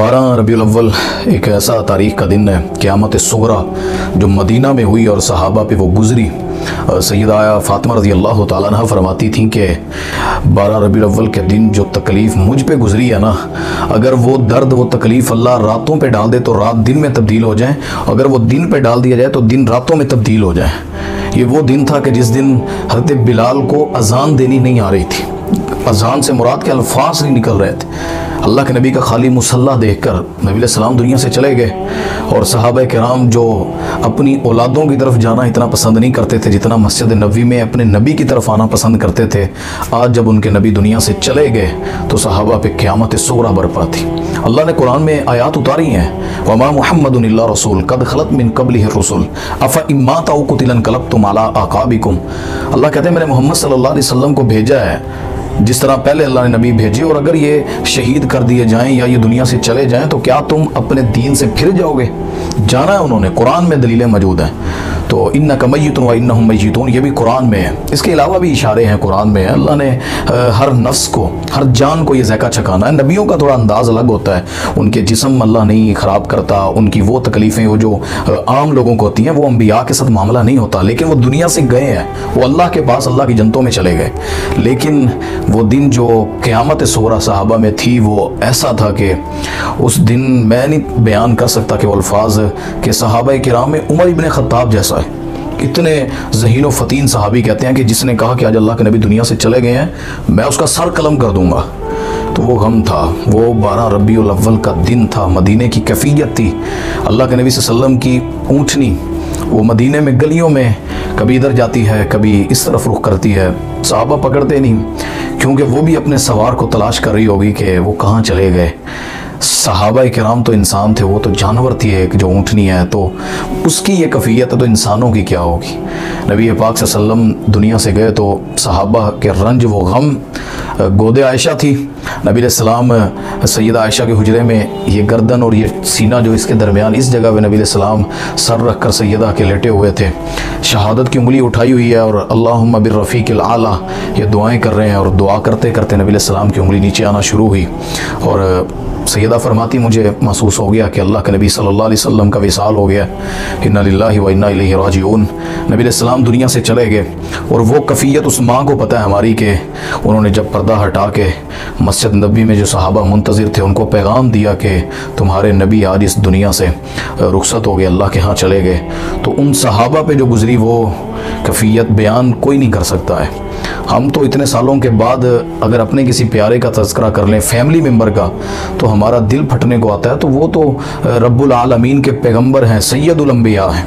12 रबीउल अव्वल एक ऐसा तारीख़ का दिन है, क़यामत सुगरा जो मदीना में हुई और सहाबा पे वो गुज़री। सैयदा फ़ातिमा रज़ी अल्लाह तआला अन्हा फरमाती थीं कि 12 रबीउल अव्वल के दिन जो तकलीफ़ मुझ पे गुज़री है ना, अगर वो दर्द वो तकलीफ़ अल्लाह रातों पे डाल दे तो रात दिन में तब्दील हो जाए, अगर वो दिन पे डाल दिया जाए तो दिन रातों में तब्दील हो जाए। ये वो दिन था कि जिस दिन हज़रत बिलाल को अज़ान देनी नहीं आ रही थी। अज़ान से मुराद के अल्फाज नहीं निकल रहे थे। अल्लाह के नबी का खाली मुसल्ला देखकर नबी सलाम दुनिया से चले गए और सहाबा किराम जो अपनी औलादों की तरफ जाना इतना पसंद नहीं करते थे जितना मस्जिद नबी में अपने नबी की तरफ आना पसंद करते थे, आज जब उनके नबी दुनिया से चले गए तो सहाबा पे क़यामत सुगरा बरपा थी। अल्लाह ने कुरान में आयात उतारी हैं, वमा मुहम्मदुन इल्ला रसूल कद खलत मिन क़ब्लिहि रुसुल अफ़ा इन माता औ क़ुतिला इंक़लबतुम अला अक़ाबिकुम। अल्लाह कहते हैं मैंने मोहम्मद सल्लल्लाहु अलैहि वसल्लम को भेजा है जिस तरह पहले अल्लाह ने नबी भेजे, और अगर ये शहीद कर दिए जाएं या ये दुनिया से चले जाएं तो क्या तुम अपने दीन से फिर जाओगे? जाना है उन्होंने, कुरान में दलीलें मौजूद हैं। तो इन्नका मय्यितुन व इन्नहुम मय्यितून ये भी कुरान में है। इसके अलावा भी इशारे हैं कुरान में। अल्लाह ने हर नफ्स को, हर जान को ये ज़ैका छकाना है। नबियों का थोड़ा अंदाज अलग होता है, उनके जिस्म अल्लाह नहीं ख़राब करता, उनकी वो तकलीफ़ें वो जो आम लोगों को होती हैं वो अम्बिया के साथ मामला नहीं होता। लेकिन वो दुनिया से गए हैं, वो अल्लाह के पास अल्लाह की जन्नतों में चले गए। लेकिन वो दिन जो क़यामत सुगरा सहाबा में थी वो ऐसा था कि उस दिन मैं नहीं बयान कर सकता कि वो अल्फाज के सहाबा किराम में उमर इब्न ख़त्ताब जैसा है। इतने ज़हीन व फ़तीन सहाबी कहते हैं कि जिसने कहा कि आज अल्लाह के नबी दुनिया से चले गए हैं मैं उसका सर कलम कर दूंगा। तो वो गम था, वो 12 रबीउल अव्वल का दिन था। मदीने की कैफियत थी, अल्लाह के नबी सल्लल्लाहु अलैहि वसल्लम की ऊँटनी वो मदीने में गलियों में कभी इधर जाती है कभी इस तरफ रुख करती है। सहाबा पकड़ते नहीं क्योंकि वो भी अपने सवार को तलाश कर रही होगी कि वो कहाँ चले गए। सहाबा किराम तो इंसान थे, वो तो जानवर थी एक जो ऊँटनी है, तो उसकी ये कैफियत है तो इंसानों की क्या होगी। नबी पाक सल्लल्लाहु अलैहि वसल्लम दुनिया से गए तो सहाबा के रंज वो गम। गोदे आयशा थी, नबी सलाम सैयदा आयशा के हुजरे में ये गर्दन और ये सीना जो इसके दरमियान इस जगह पे नबी सलाम सर रख कर सैयदा के लेटे हुए थे। शहादत की उंगली उठाई हुई है और अल्लाहुम्मा बिर्रफ़ीक़िल आला ये दुआएं कर रहे हैं, और दुआ करते करते नबी सलाम की उंगली नीचे आना शुरू हुई। और सैयदा फरमाती मुझे महसूस हो गया कि अल्लाह के नबी सल्लल्लाहु अलैहि वसल्लम का विसाल हो गया। इन्ना लिल्लाहि व इन्ना इलैहि राजिऊन। नबी सलाम दुनिया से चले गए और वो कैफियत उस माँ को पता है हमारी कि उन्होंने जब पर्दा हटा के मस्जिद नबी में जो सहाबा मुंतज़िर थे उनको पैगाम दिया कि तुम्हारे नबी आज इस दुनिया से रुखसत हो गए, अल्लाह के यहाँ चले गए। तो उन सहाबा पे जो गुज़री वो कैफियत बयान कोई नहीं कर सकता है। हम तो इतने सालों के बाद अगर अपने किसी प्यारे का तज़किरा कर लें, फैमिली मेम्बर का, तो हमारा दिल फटने को आता है। तो वो तो रब्बुल आलमीन के पैगंबर हैं, सैयदुल अंबिया हैं,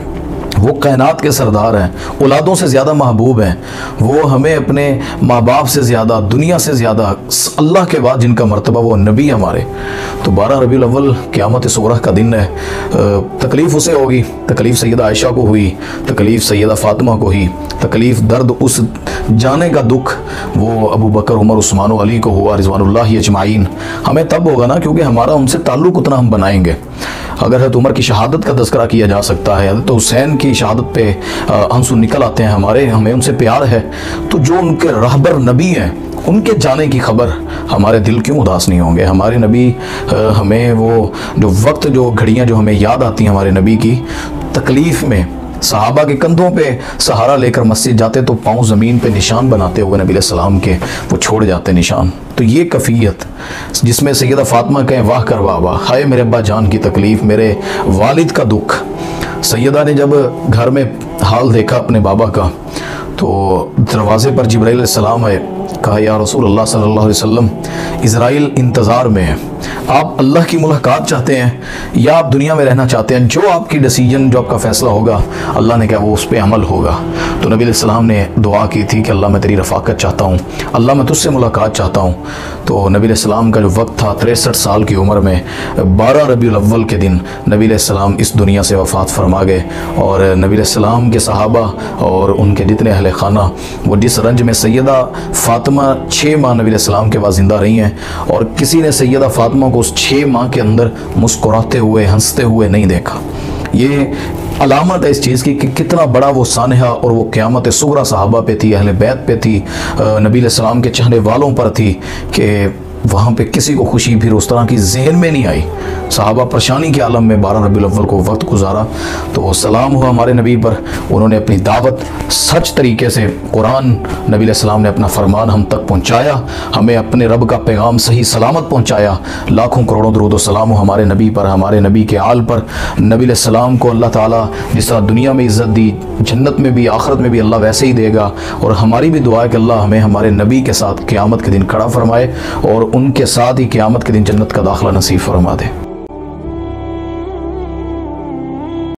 वो कायनात के सरदार हैं, औलादों से ज़्यादा महबूब हैं। वो हमें अपने माँ बाप से ज़्यादा, दुनिया से ज़्यादा, अल्लाह के बाद जिनका मर्तबा वो नबी हमारे। तो 12 रबीउल अव्वल क़यामत सुगरा का दिन है। तकलीफ़ उसे होगी, तकलीफ़ सैयदा आयशा को हुई, तकलीफ़ सैयदा फ़ातिमा को हुई, तकलीफ़ दर्द उस जाने का दुख वो अबू बकर उमर उस्मान व अली को हुआ रिज़वानुल्लाहि अजमाइन। हमें तब होगा ना क्योंकि हमारा उनसे ताल्लुक़ उतना हम बनाएंगे। अगर हज़रत उमर की शहादत का तज़किरा किया जा सकता है तो हुसैन की शहादत पे आंसू निकल आते हैं हमारे, हमें उनसे प्यार है। तो जो उनके रहबर नबी हैं उनके जाने की खबर हमारे दिल क्यों उदास नहीं होंगे। हमारे नबी हमें वो जो वक्त जो घड़ियाँ जो हमें याद आती हैं हमारे नबी की तकलीफ़ में, सहाबा के कंधों पे सहारा लेकर मस्जिद जाते तो पाँव ज़मीन पे निशान बनाते हुए नबी सलाम के वो छोड़ जाते निशान। तो ये कैफियत जिसमें सैयदा फ़ातिमा कहें वाह कर वाह वाह, हाय मेरे अब्बा जान की तकलीफ़, मेरे वालिद का दुख। सैयदा ने जब घर में हाल देखा अपने बाबा का तो दरवाज़े पर जिब्राइल अलैहिस्सलाम आए, कहा या रसूलल्लाह सल्लल्लाहु अलैहि वसल्लम इंतज़ार इंतज़ार में है, आप अल्लाह की मुलाकात चाहते हैं या आप दुनिया में रहना चाहते हैं? जो आपकी डिसीजन, जो आपका फ़ैसला होगा अल्लाह ने कहा वो उस पर अमल होगा। तो नबी अलैहिस्सलाम ने दुआ की थी कि अल्लाह मैं तेरी रफ़ाकत चाहता हूँ, अल्लाह मैं तुझसे मुलाकात चाहता हूँ। तो नबी अलैहिस्सलाम का जो वक्त था 63 साल की उम्र में 12 रबीउल अव्वल के दिन नबी अलैहिस्सलाम इस दुनिया से वफ़ात फरमा गए। और नबी अलैहिस्सलाम के सहाबा और उनके जितने अहले खाना वो जिस रंज में सैयदा फ़ातिमा 6 माह नबी अलैहिस्सलाम के बाद ज़िंदा रही हैं और किसी ने सैयदा फ़ातिमा को उस 6 माह के अंदर मुस्कुराते हुए हंसते हुए नहीं देखा। ये अलामत है इस चीज़ की कि कितना बड़ा वो सानहा और वो क़यामत सुगरा सहाबा पे थी, अहले बैत पे थी, नबी अलैहिस्सलाम के चाहने वालों पर थी कि वहाँ पे किसी को खुशी फिर उस तरह की जहन में नहीं आई। सहाबा परेशानी के आलम में 12 रबीउल अव्वल को वक्त गुजारा। तो सलाम हुआ हमारे नबी पर, उन्होंने अपनी दावत सच तरीके से, कुरान नबी अलैहिस्सलाम ने अपना फरमान हम तक पहुँचाया, हमें अपने रब का पैगाम सही सलामत पहुँचाया। लाखों करोड़ों दरूद व सलाम हो हमारे नबी पर, हमारे नबी के आल पर। नबी अलैहिस्सलाम को अल्लाह ताला जिस तरह दुनिया में इज़्ज़त दी, जन्नत में भी आखिरत में भी अल्लाह वैसे ही देगा। और हमारी भी दुआ है कि अल्लाह हमें हमारे नबी के साथ क़यामत के दिन खड़ा फरमाए और उनके साथ ही क़यामत के दिन जन्नत का दाखिला नसीब फरमा दे।